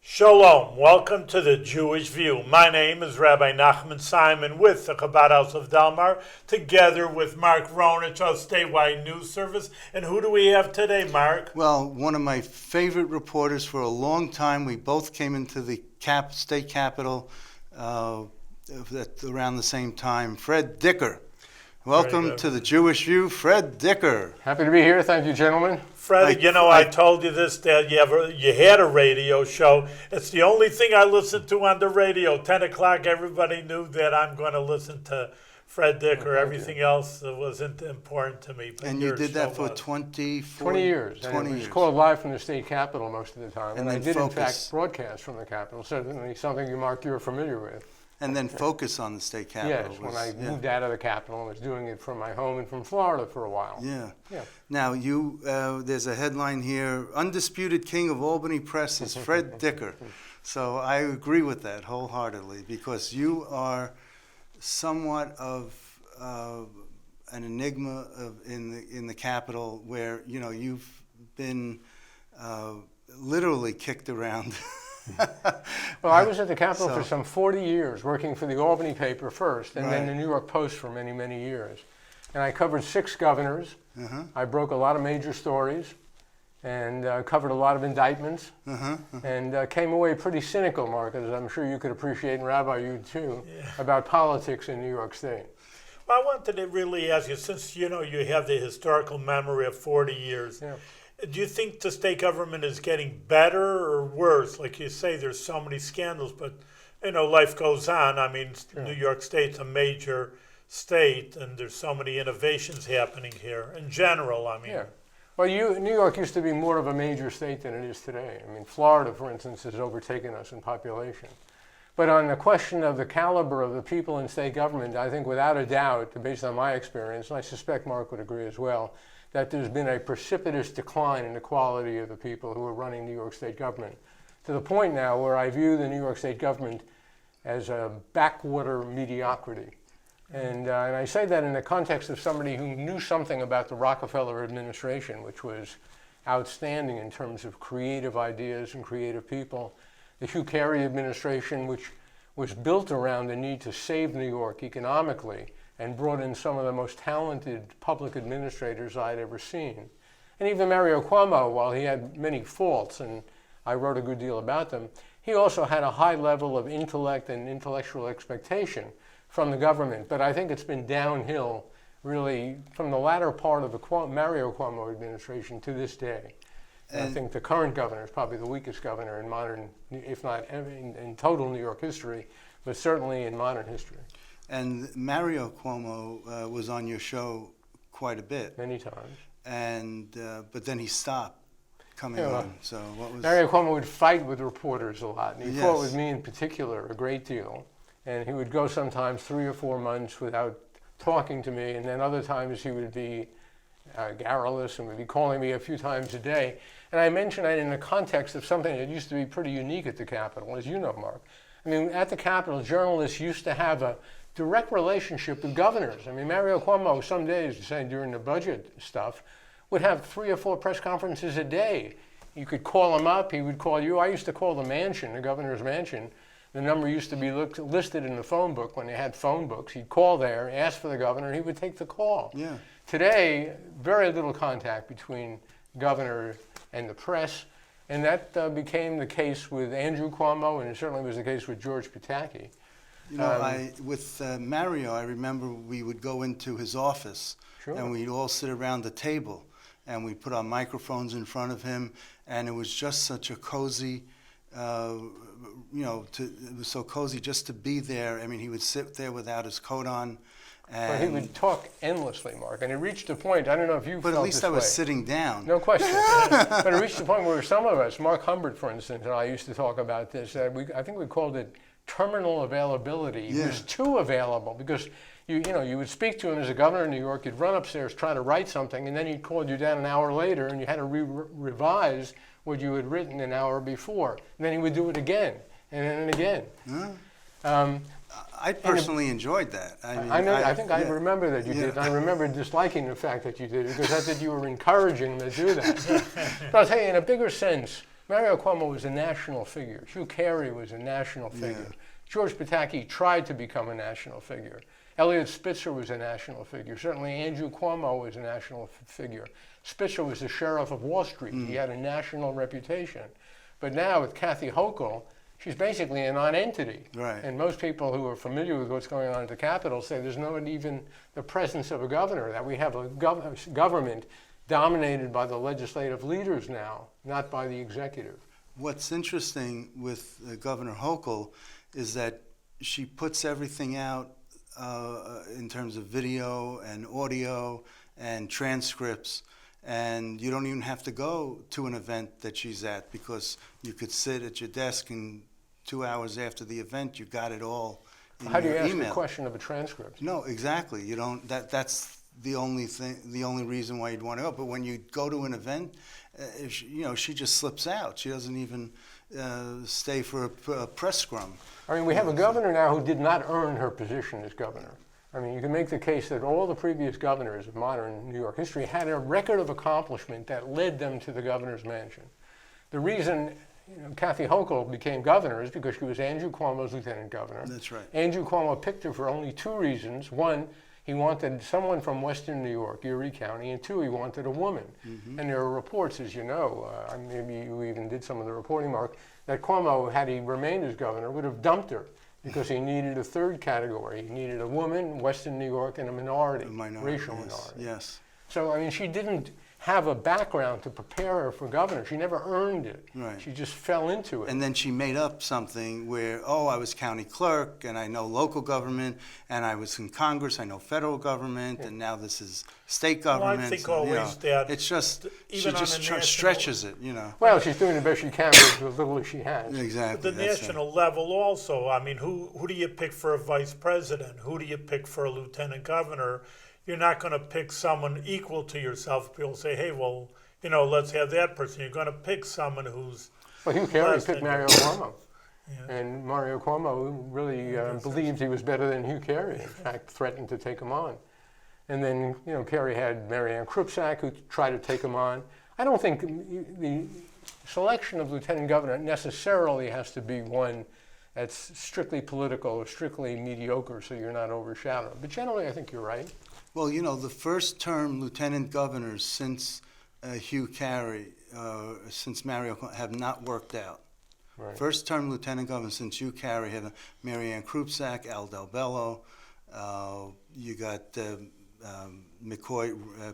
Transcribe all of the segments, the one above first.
Shalom, welcome to the Jewish View. My name is Rabbi Nachman Simon with the Chabad House of Dalmar, together with Mark Ronich of Statewide News Service. And who do we have today, Mark? Well, one of my favorite reporters for a long time. We both came into the state capitol around the same time. Fred Dicker. Welcome to the Jewish View, Fred Dicker. Happy to be here. Thank you, gentlemen. Fred, I told you this, that you had a radio show. It's the only thing I listened to on the radio. 10 o'clock, everybody knew that I'm going to listen to Fred Dicker. Everything else wasn't important to me. And you did that for 20 years. 20 years. It was called live from the state capitol most of the time. And I did, in fact, broadcast from the capitol. Certainly something, Mark, you're familiar with. And then focus on the state capitol. Yes, when I moved out of the capitol and was doing it from my home and from Florida for a while. Yeah. Now, there's a headline here, Undisputed King of Albany Press is Fred Dicker. So I agree with that wholeheartedly, because you are somewhat of an enigma in the capitol, where, you've been literally kicked around. Well, I was at the Capitol for some 40 years, working for the Albany paper first, and then the New York Post for many, many years. And I covered 6 governors. I broke a lot of major stories, and covered a lot of indictments, and came away pretty cynical, Mark, as I'm sure you could appreciate, and Rabbi, you too, about politics in New York State. Well, I wanted to really ask you, since you have the historical memory of 40 years, do you think the state government is getting better or worse? Like you say, there's so many scandals, but life goes on. I mean, New York State's a major state, and there's so many innovations happening here in general. I mean, well, New York used to be more of a major state than it is today. I mean, Florida, for instance, has overtaken us in population. But on the question of the caliber of the people in state government, I think without a doubt, based on my experience, and I suspect Mark would agree as well, that there's been a precipitous decline in the quality of the people who are running New York State government, to the point now where I view the New York State government as a backwater mediocrity. And I say that in the context of somebody who knew something about the Rockefeller administration, which was outstanding in terms of creative ideas and creative people. The Hugh Carey administration, which was built around the need to save New York economically, and brought in some of the most talented public administrators I'd ever seen. And even Mario Cuomo, while he had many faults, and I wrote a good deal about them, he also had a high level of intellect and intellectual expectation from the government. But I think it's been downhill, really, from the latter part of the Mario Cuomo administration to this day. And I think the current governor is probably the weakest governor in modern, if not in total New York history, but certainly in modern history. And Mario Cuomo was on your show quite a bit. Many times. And but then he stopped coming on. So what was Mario Cuomo would fight with reporters a lot, and he fought with me in particular a great deal. And he would go sometimes 3 or 4 months without talking to me, and then other times he would be garrulous and would be calling me a few times a day. And I mention that in the context of something that used to be pretty unique at the Capitol, as you know, Mark. I mean, at the Capitol, journalists used to have a direct relationship with governors. I mean, Mario Cuomo, some days, say during the budget stuff, would have 3 or 4 press conferences a day. You could call him up, he would call you. I used to call the mansion, the governor's mansion. The number used to be listed in the phone book when they had phone books. He'd call there, ask for the governor, and he would take the call. Yeah. Today, very little contact between governor and the press, and that became the case with Andrew Cuomo, and it certainly was the case with George Pataki. With Mario, I remember we would go into his office, and we'd all sit around the table, and we'd put our microphones in front of him, and it was just such a cozy, it was so cozy just to be there. I mean, he would sit there without his coat on. But he would talk endlessly, Mark, and it reached a point, I don't know if you felt this way. But at least I was sitting down. No question. But it reached a point where some of us, Mark Humbert, for instance, and I used to talk about this, I think we called it terminal availability. He was too available because you would speak to him as a governor in New York, you'd run upstairs, try to write something, and then he'd call you down an hour later, and you had to revise what you had written an hour before. And then he would do it again, and then again. I personally enjoyed that. I think I remember that you did. I remember disliking the fact that you did it because I thought you were encouraging them to do that. But I'll tell you, in a bigger sense, Mario Cuomo was a national figure. Hugh Carey was a national figure. George Pataki tried to become a national figure. Eliot Spitzer was a national figure. Certainly Andrew Cuomo was a national figure. Spitzer was the sheriff of Wall Street. He had a national reputation. But now with Kathy Hochul, she's basically a non-entity. Right. And most people who are familiar with what's going on at the Capitol say there's not even the presence of a governor, that we have a government dominated by the legislative leaders now, not by the executive. What's interesting with Governor Hochul is that she puts everything out in terms of video and audio and transcripts, and you don't even have to go to an event that she's at, because you could sit at your desk and 2 hours after the event you got it all in How do you your ask email. the question of a transcript? No, exactly. You don't. That's the only thing. The only reason why you'd want to go. But when you go to an event, she just slips out. She doesn't even stay for a press scrum. I mean, we have a governor now who did not earn her position as governor. I mean, you can make the case that all the previous governors of modern New York history had a record of accomplishment that led them to the governor's mansion. The reason Kathy Hochul became governor is because she was Andrew Cuomo's lieutenant governor. That's right. Andrew Cuomo picked her for only two reasons. One, he wanted someone from western New York, Erie County, and two, he wanted a woman. And there are reports, as you know, maybe you even did some of the reporting, Mark, that Cuomo, had he remained as governor, would have dumped her because he needed a third category. He needed a woman, western New York, and a minority, racial minority. Yes. So, I mean, she didn't have a background to prepare her for governor. She never earned it. Right. She just fell into it. And then she made up something where, I was county clerk, and I know local government, and I was in Congress, I know federal government, and now this is state government. Well, I think so, always that it's just, even she on just a national- stretches it, Well, she's doing the best she can with the little she has. Exactly. the that's it. national level also. I mean, who do you pick for a vice president? Who do you pick for a lieutenant governor? You're not going to pick someone equal to yourself. People say, hey, well, let's have that person. You're going to pick someone who's Well, Hugh Carey less picked than- Mario Cuomo. Yeah. And Mario Cuomo really believed he was better than Hugh Carey. In fact, threatened to take him on. And then, Carey had Marianne Krupsak, who tried to take him on. I don't think the selection of lieutenant governor necessarily has to be one that's strictly political or strictly mediocre, so you're not overshadowed. But generally, I think you're right. Well, the first term lieutenant governors since Hugh Carey, since Mario, have not worked out. Right. First term lieutenant governor since Hugh Carey had Marianne Krupsak, Al Del Bello. You got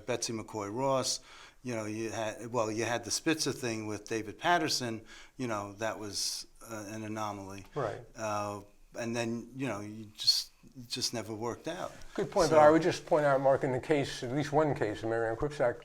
Betsy McCoy Ross. You had the Spitzer thing with David Patterson. That was an anomaly. Right. And then you just never worked out. Good point, So- but I would just point out, Mark, in the case, at least one case of Marianne Krupsak,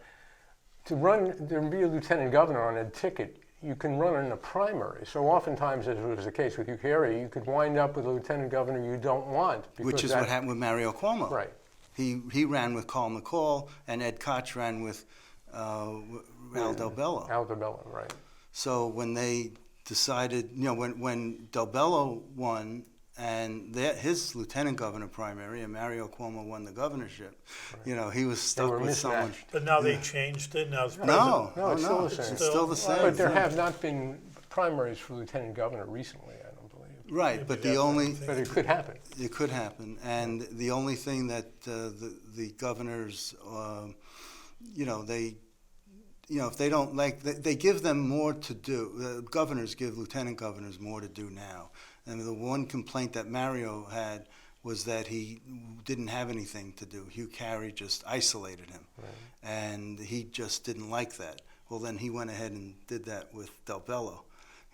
to be a lieutenant governor on a ticket, you can run in a primary. So oftentimes, as was the case with Hugh Carey, you could wind up with a lieutenant governor you don't want. Which is what happened with Mario Cuomo. Right. He ran with Carl McCall, and Ed Koch ran with Al Del Bello. Al Del Bello, right. So when they decided, when Del Bello won, and his lieutenant governor primary, and Mario Cuomo won the governorship, he was stuck were with someone. mismatched. But now they changed it. Now it's No, No, it's still the same. It's still the same. But there thing. have not been primaries for lieutenant governor recently, I don't believe. Right, Maybe but that's the only the But it could happen. it could happen, and the only thing that the governors, if they don't like, they give them more to do. Governors give lieutenant governors more to do now. And the one complaint that Mario had was that he didn't have anything to do. Hugh Carey just isolated him, and he just didn't like that. Well, then he went ahead and did that with Del Bello,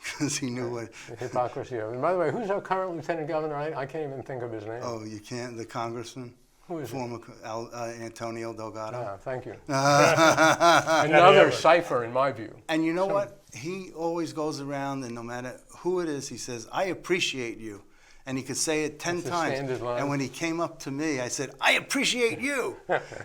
because he knew what. The hypocrisy of it. And by the way, who's our current lieutenant governor? I can't even think of his name. Oh, you can't. The congressman, Who is it? former Antonio Delgado. Ah, thank you. Another cipher, in my view. And you know what? He always goes around, and no matter who it is, he says, "I appreciate you." And he could say it 10 That's a times. standard line. And when he came up to me, I said, "I appreciate you."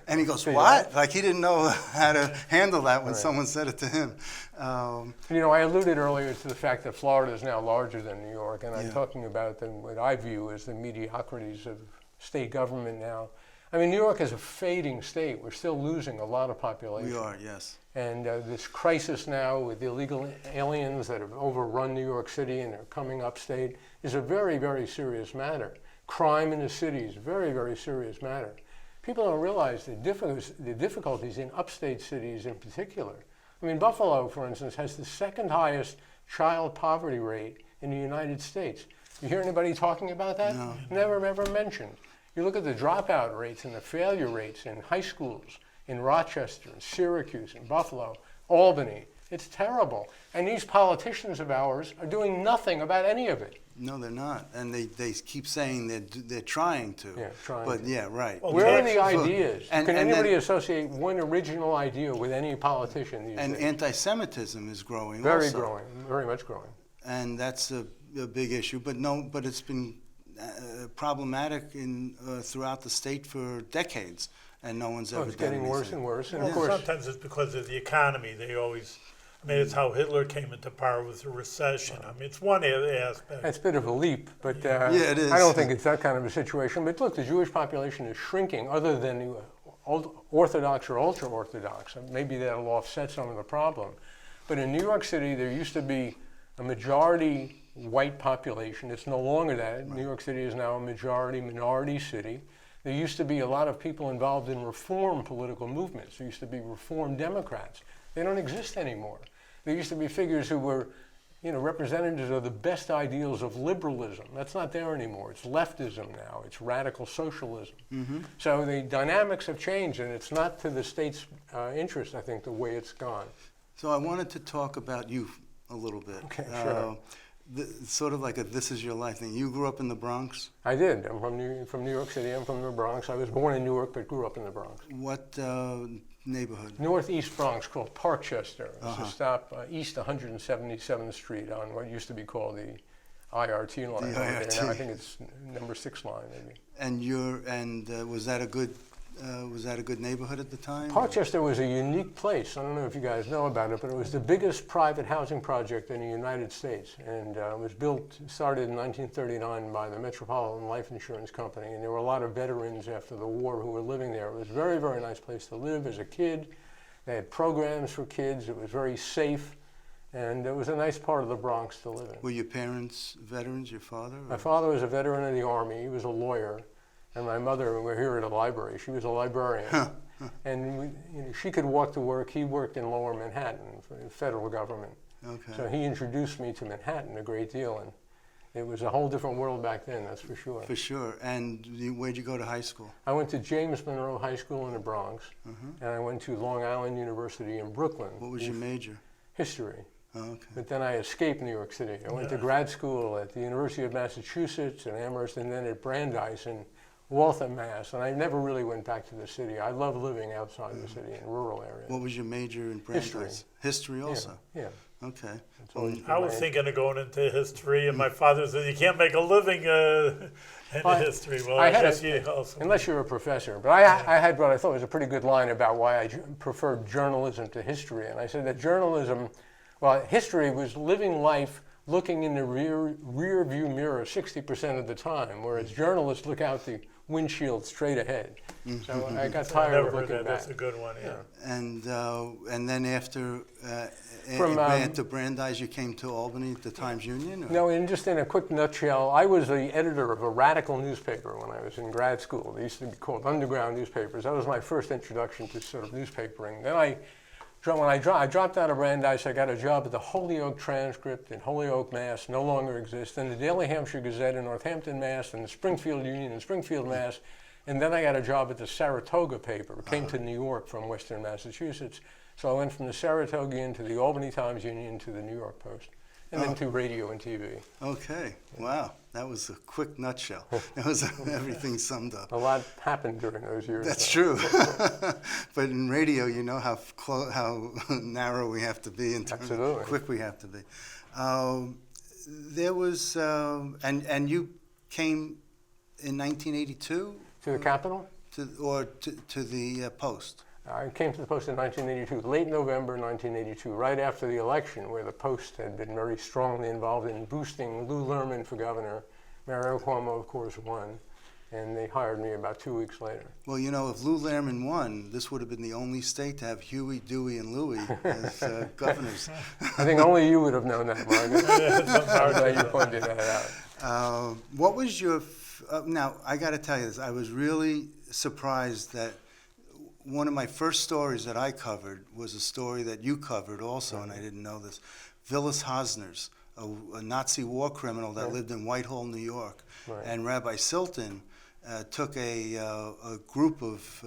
And he goes, See "What?" that? Like he didn't know how to handle that when someone said it to him. I alluded earlier to the fact that Florida is now larger than New York, and I'm Yeah. talking about what I view as the mediocrities of state government now. I mean, New York is a fading state. We're still losing a lot of population. We are, yes. And this crisis now with illegal aliens that have overrun New York City and are coming upstate is a very, very serious matter. Crime in the city is a very, very serious matter. People don't realize the difficulties in upstate cities in particular. I mean, Buffalo, for instance, has the second highest child poverty rate in the United States. You hear anybody talking about that? No. Never, ever mentioned. You look at the dropout rates and the failure rates in high schools in Rochester, in Syracuse, in Buffalo, Albany. It's terrible. And these politicians of ours are doing nothing about any of it. No, they're not. And they keep saying they're trying to. Yeah, trying But to. yeah, right. Well, Where are taxes- the ideas? And- Can and anybody then- associate one original idea with any politician these And days? anti-Semitism is growing Very also. growing, very much growing. And that's a big issue. But it's been problematic throughout the state for decades, and no one's Oh, ever it's done getting worse anything. and worse. And Well, of course, sometimes it's because of the economy. They always, I mean, it's how Hitler came into power with the recession. I mean, it's one aspect. that's a bit of a leap, but it is. I don't think it's that kind of a situation. But look, the Jewish population is shrinking other than the Orthodox or ultra-Orthodox. Maybe that'll offset some of the problem. But in New York City, there used to be a majority white population. It's no longer that. New York City is now a majority minority city. There used to be a lot of people involved in reform political movements. There used to be reform Democrats. They don't exist anymore. There used to be figures who were, representatives of the best ideals of liberalism. That's not there anymore. It's leftism now. It's radical socialism. Mm-hmm. So the dynamics have changed, and it's not to the state's interest, I think, the way it's gone. So I wanted to talk about you a little bit. Okay, sure. Sort of like a "this is your life" thing. You grew up in the Bronx. I did. I'm from New York City. I'm from the Bronx. I was born in Newark, but grew up in the Bronx. What neighborhood? Northeast Bronx, called Parkchester. It's Uh-huh. a stop east 177th Street on what used to be called the IRT line. The over there. IRT. Now I think it's number 6 line, maybe. And was that a good neighborhood at the time? Parkchester was a unique place. I don't know if you guys know about it, but it was the biggest private housing project in the United States. And it was started in 1939 by the Metropolitan Life Insurance Company. And there were a lot of veterans after the war who were living there. It was a very, very nice place to live as a kid. They had programs for kids. It was very safe. And it was a nice part of the Bronx to live in. Were your parents veterans, your father? My or- father was a veteran of the Army. He was a lawyer. And my mother, we're here at a library. She was a librarian. And she could walk to work. He worked in Lower Manhattan for the federal government. Okay. So he introduced me to Manhattan a great deal. And it was a whole different world back then, that's for sure. For sure. And where'd you go to high school? I went to James Monroe High School in the Bronx. Mhm. And I went to Long Island University in Brooklyn. What was your major? History. Oh, okay. But then I escaped New York City. I went to grad school at the University of Massachusetts in Amherst, and then at Brandeis in Waltham, Mass. And I never really went back to the city. I love living outside the city in rural areas. What was your major in Brandeis? History. History also? Yeah. Okay. That's always been I was my- thinking of going into history, and my father said, you can't make a living in Well, history. Well, I I had guess a- you also. Unless you're a professor. But I had what I thought was a pretty good line about why I preferred journalism to history. And I said that journalism, history was living life looking in the rear view mirror 60% of the time, whereas journalists look out the windshield straight ahead. So I got I've tired never of heard looking that. back. That's a good one, yeah. And then after to Brandeis, you came to Albany at the Times Union? Or? No, just in a quick nutshell, I was the editor of a radical newspaper when I was in grad school. They used to be called underground newspapers. That was my first introduction to sort of newspapering. Then when I dropped out of Brandeis, I got a job at the Holyoke Transcript in Holyoke, Mass. No longer exists. And the Daily Hampshire Gazette in Northampton, Mass. And the Springfield Union in Springfield, Mass. And then I got a job at the Saratoga paper. Came to New York from Western Massachusetts. So I went from the Saratogian to the Albany Times Union to the New York Post. And then to radio and TV. Okay. Wow. That was a quick nutshell. That was everything summed up. A lot happened during those years. That's though. true. But in radio, you know how narrow we have to be in terms of how Absolutely. quick we have to be. There was, and you came in 1982 To the Capitol? to the Post. I came to the Post in 1982, late November 1982, right after the election, where the Post had been very strongly involved in boosting Lou Lerman for governor. Mario Cuomo, of course, won. and they hired me about 2 weeks later. Well, you know, if Lou Lehrman won, this would have been the only state to have Huey, Dewey, and Louie as governors. I think only you would have known that, Margaret. I'm glad you pointed that out. What was your, now I got to tell you this, I was really surprised that one of my first stories that I covered was a story that you covered also, and I didn't know this. Willis Hosner's, a Nazi war criminal that lived in Whitehall, New York. Right. And Rabbi Silton took a group of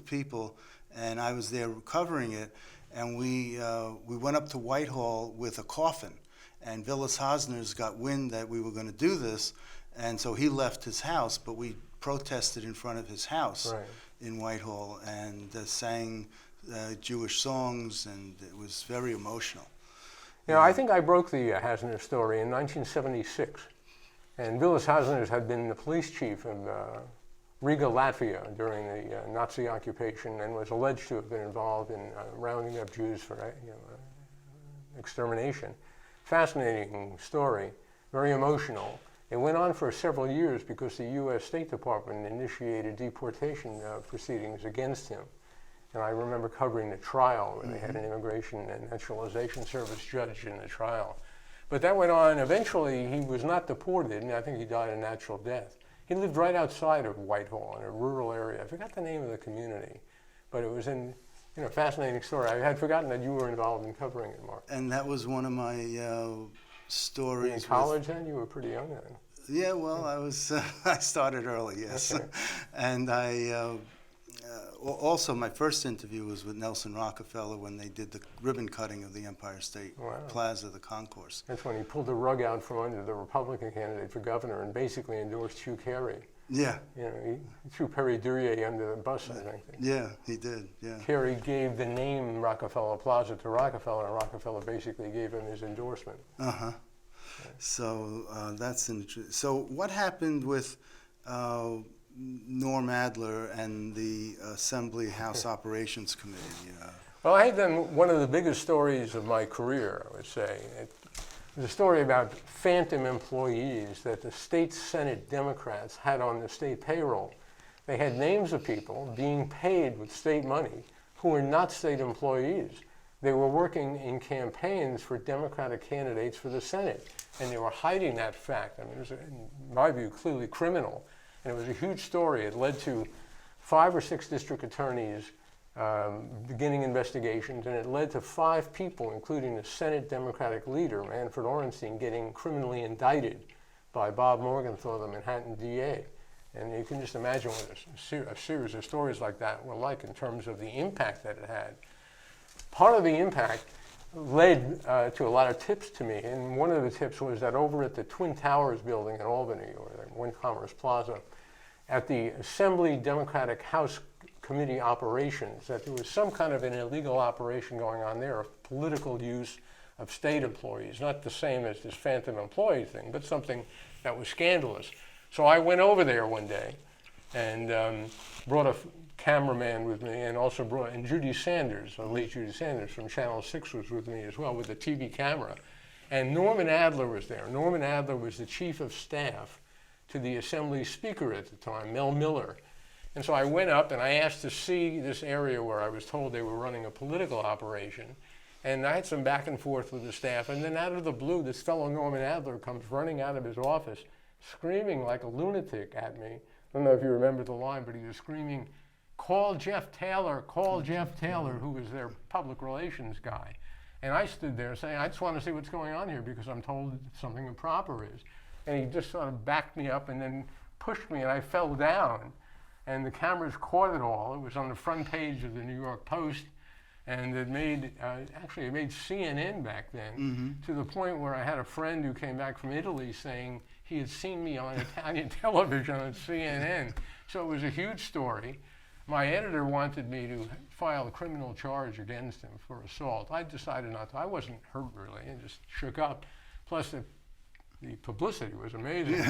people, and I was there covering it, and we went up to Whitehall with a coffin, and Willis Hosner's got wind that we were going to do this, and so he left his house, but we protested in front of his house in Whitehall and sang Jewish songs, and it was very emotional. You know, I think I broke the Hasner story in 1976. And Willis Hasner had been the police chief of Riga, Latvia during the Nazi occupation and was alleged to have been involved in rounding up Jews for extermination. Fascinating story, very emotional. It went on for several years because the U.S. State Department initiated deportation proceedings against him. And I remember covering the trial where they had an Immigration and Naturalization Service judge in the trial. But that went on. Eventually, he was not deported, and I think he died a natural death. He lived right outside of Whitehall in a rural area. I forgot the name of the community, but it was in, fascinating story. I had forgotten that you were involved in covering it, Mark. And that was one of my stories. Were you in college then? You were pretty young then. Yeah, well, I was. I started early, yes, Okay. And I. Also, my first interview was with Nelson Rockefeller when they did the ribbon cutting of the Empire State Plaza, the concourse. That's when he pulled the rug out from under the Republican candidate for governor and basically endorsed Hugh Carey. Yeah. He threw Perry Duryea under the bus, I think. Yeah, he did, yeah. Carey gave the name Rockefeller Plaza to Rockefeller, and Rockefeller basically gave him his endorsement. Uh-huh. So that's interesting. So what happened with Norm Adler and the Assembly House Operations Committee? Well, I had done one of the biggest stories of my career, I would say. It was a story about phantom employees that the state Senate Democrats had on the state payroll. They had names of people being paid with state money who were not state employees. They were working in campaigns for Democratic candidates for the Senate, and they were hiding that fact. I mean, it was, in my view, clearly criminal. And it was a huge story. It led to 5 or 6 district attorneys beginning investigations, and it led to 5 people, including the Senate Democratic leader, Manfred Orenstein, getting criminally indicted by Bob Morgenthau, the Manhattan DA. And you can just imagine what a series of stories like that were like in terms of the impact that it had. Part of the impact led to a lot of tips to me, and one of the tips was that over at the Twin Towers building in Albany, or the One Commerce Plaza, at the Assembly Democratic House Committee operations, that there was some kind of an illegal operation going on there of political use of state employees, not the same as this phantom employee thing, but something that was scandalous. So I went over there one day and brought a cameraman with me, and also brought, and Judy Sanders, the late Judy Sanders from Channel 6 was with me as well with a TV camera. And Norman Adler was there. Norman Adler was the chief of staff to the Assembly Speaker at the time, Mel Miller. And so I went up and I asked to see this area where I was told they were running a political operation. And I had some back and forth with the staff. And then out of the blue, this fellow Norman Adler comes running out of his office, screaming like a lunatic at me. I don't know if you remember the line, but he was screaming, call Jeff Taylor, who was their public relations guy. And I stood there saying, I just want to see what's going on here because I'm told something improper is. And he just sort of backed me up and then pushed me, and I fell down. And the cameras caught it all. It was on the front page of the New York Post, and it made, actually it made CNN back then, to the point where I had a friend who came back from Italy saying he had seen me on Italian television on CNN. So it was a huge story. My editor wanted me to file a criminal charge against him for assault. I decided not to. I wasn't hurt really, I just shook up. Plus the publicity was amazing.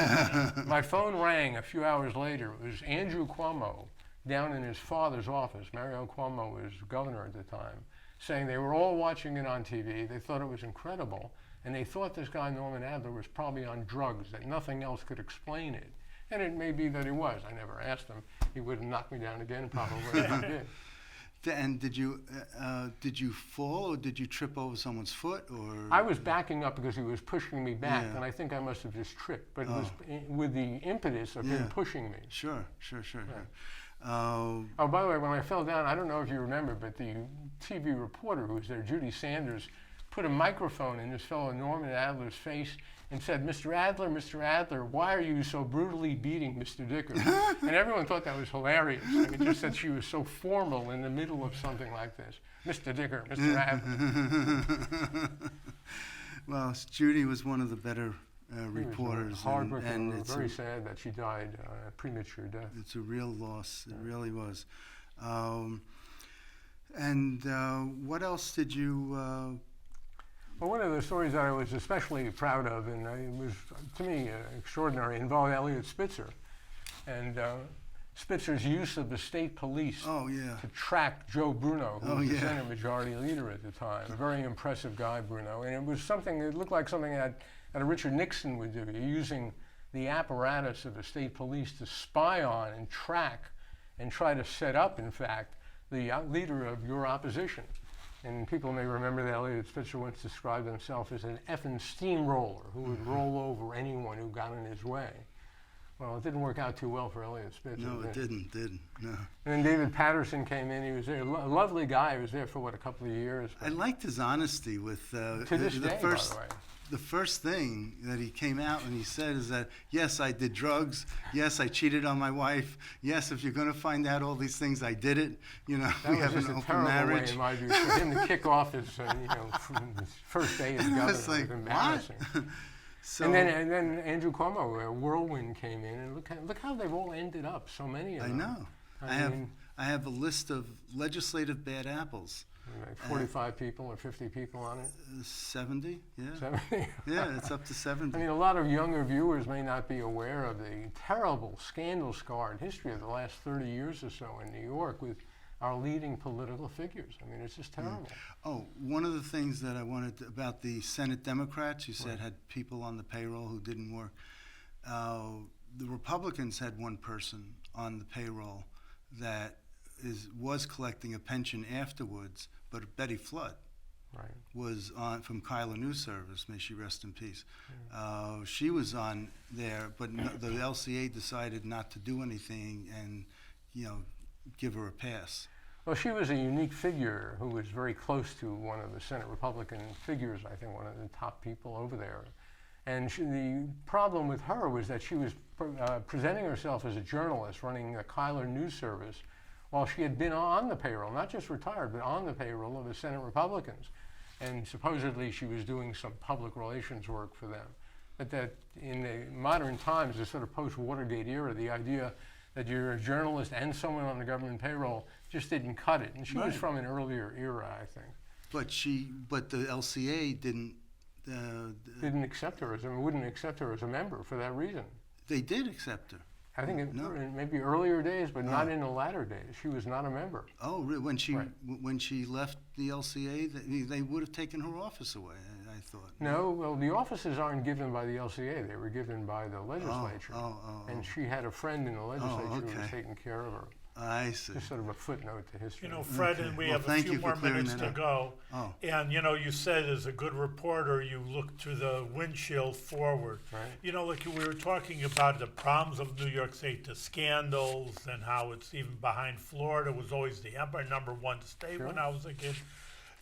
My phone rang a few hours later. It was Andrew Cuomo down in his father's office. Mario Cuomo was governor at the time, saying they were all watching it on TV. They thought it was incredible. And they thought this guy, Norman Adler, was probably on drugs, that nothing else could explain it. And it may be that he was. I never asked him. He would have knocked me down again, probably, if he did. And did you fall, or did you trip over someone's foot, or? I was backing up because he was pushing me back, Yeah. and I think I must have just tripped. But it was with the impetus of him Yeah. pushing me. Sure. Oh, by the way, when I fell down, I don't know if you remember, but the TV reporter who was there, Judy Sanders, put a microphone in this fellow Norman Adler's face and said, Mr. Adler, why are you so brutally beating Mr. Dicker? And everyone thought that was hilarious. I mean, just that she was so formal in the middle of something like this. Mr. Dicker, Mr. Adler. Well, Judy was one of the better reporters. Hardworking, and and it's very sad that she died a premature death. It's a real loss. It really was. What else did you? Well, one of the stories that I was especially proud of, and it was, to me, extraordinary, involved Elliot Spitzer. And Spitzer's use of the state police to track Joe Bruno, who was the Senate Majority Leader at the time. A very impressive guy, Bruno. And it was something, it looked like something that Richard Nixon would do, using the apparatus of the state police to spy on and track and try to set up, in fact, the leader of your opposition. And people may remember that Elliot Spitzer once described himself as an effing steamroller who would roll over anyone who got in his way. Well, it didn't work out too well for Elliot Spitzer. No, it didn't. No. And then David Patterson came in. He was there, a lovely guy. He was there for, a couple of years. I liked his honesty with to this day, by the way. The first thing that he came out and he said is that, yes, I did drugs. Yes, I cheated on my wife. Yes, if you're going to find out all these things, I did it. You know, that we was have just an a open terrible marriage. way, in my view, for him to kick off his, his first day as And I governor. was like, It was embarrassing. what? So, and then Andrew Cuomo, a whirlwind, came in, and look how they've all ended up. So many of them. I know. I have a list of legislative bad apples. Like 45 people or 50 people on it? 70, yeah. 70? Yeah, it's up to 70. I mean, a lot of younger viewers may not be aware of the terrible, scandal-scarred history of the last 30 years or so in New York with our leading political figures. I mean, it's just terrible. Oh, one of the things that I wanted about the Senate Democrats, you said had people on the payroll who didn't work. The Republicans had one person on the payroll that was collecting a pension afterwards, but Betty Flood was on from Kyler News Service, may she rest in peace. She was on there, but the LCA decided not to do anything and, give her a pass. Well, she was a unique figure who was very close to one of the Senate Republican figures, I think one of the top people over there. And the problem with her was that she was presenting herself as a journalist running the Kyler News Service while she had been on the payroll, not just retired, but on the payroll of the Senate Republicans. And supposedly she was doing some public relations work for them. But that in the modern times, the sort of post-Watergate era, the idea that you're a journalist and someone on the government payroll just didn't cut it. And she was from an earlier era, I think. But the LCA didn't accept her wouldn't accept her as a member for that reason. They did accept her. I think in maybe earlier days, but not in the latter days. She was not a member. Oh, really? When she left the LCA, they would have taken her office away, I thought. No, well, the offices aren't given by the LCA. They were given by the legislature. And she had a friend in the legislature who was taking care of her. I see. Just sort of a footnote to history. Fred, and we have a few more minutes to go. Oh. And, you said as a good reporter, you look through the windshield forward. Right. Like we were talking about the problems of New York State, the scandals, and how it's even behind Florida was always the #1 state when I was a kid.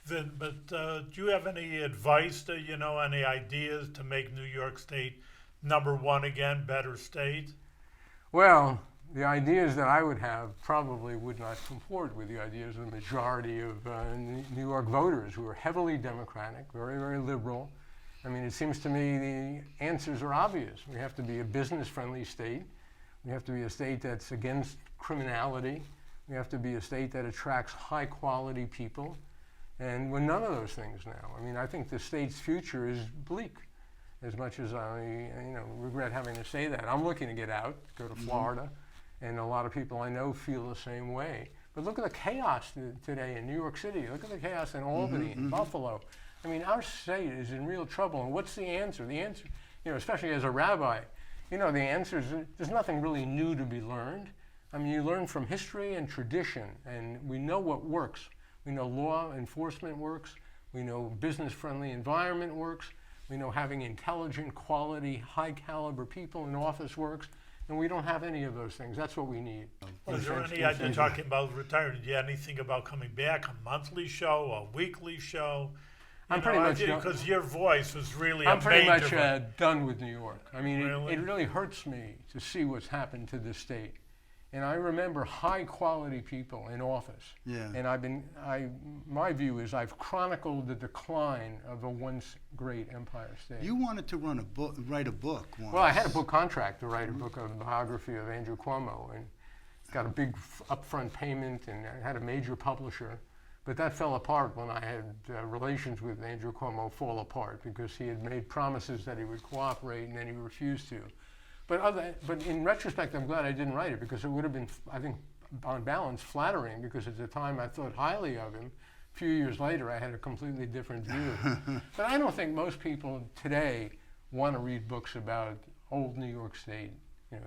But do you have any advice, any ideas to make New York State #1 again, better state? Well, the ideas that I would have probably would not comport with the ideas of the majority of New York voters who are heavily Democratic, very, very liberal. I mean, it seems to me the answers are obvious. We have to be a business-friendly state. We have to be a state that's against criminality. We have to be a state that attracts high-quality people. And we're none of those things now. I mean, I think the state's future is bleak, as much as I regret having to say that. I'm looking to get out, go to Florida. And a lot of people I know feel the same way. But look at the chaos today in New York City. Look at the chaos in Albany and Buffalo. I mean, our state is in real trouble. And what's the answer? The answer, especially as a rabbi, the answer is there's nothing really new to be learned. I mean, you learn from history and tradition, and we know what works. We know law enforcement works. We know business-friendly environment works. We know having intelligent, quality, high-caliber people in office works. And we don't have any of those things. That's what we need. Is there any idea, talking about retiring, do you have anything about coming back, a monthly show, a weekly show? I'm pretty much done. Because your voice was really I'm pretty much major. done with New York. I mean, Really? it really hurts me to see what's happened to this state. And I remember high-quality people in office. Yeah. And my view is I've chronicled the decline of a once great empire state. You wanted to write a book once. Well, I had a book contract to write a book of the biography of Andrew Cuomo, and got a big upfront payment, and I had a major publisher. But that fell apart when I had relations with Andrew Cuomo fall apart because he had made promises that he would cooperate and then he refused to. But in retrospect, I'm glad I didn't write it because it would have been, I think, on balance, flattering because at the time I thought highly of him. A few years later, I had a completely different view. But I don't think most people today want to read books about old New York State,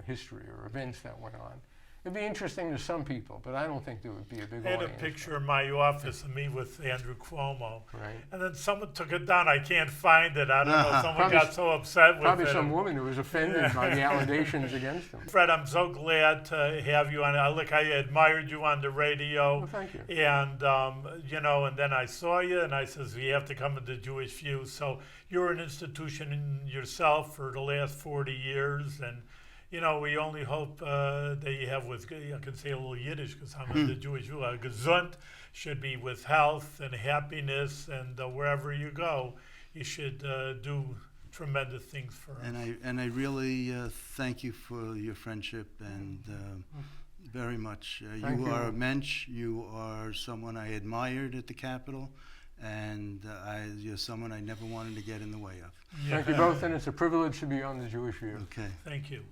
history or events that went on. It'd be interesting to some people, but I don't think there would be a big I had a audience. picture in my office of me with Andrew Cuomo. Right. And then someone took it down. I can't find it. I don't know. Someone Probably got so upset with Probably it. some woman who was offended by the allegations against him. Fred, I'm so glad to have you on. I admired you on the radio. Well, thank you. And, and then I saw you and I says, you have to come to the Jewish View. So you're an institution in yourself for the last 40 years. And, we only hope that you have I can say a little Yiddish because I'm in the Jewish View. Gesund should be with health and happiness, and wherever you go, you should do tremendous things for us. And I really thank you for your friendship and very much. Thank you. Are a mensch. You are someone I admired at the Capitol, and you're someone I never wanted to get in the way of. Thank you both, and it's a privilege to be on the Jewish View. Okay. Thank you.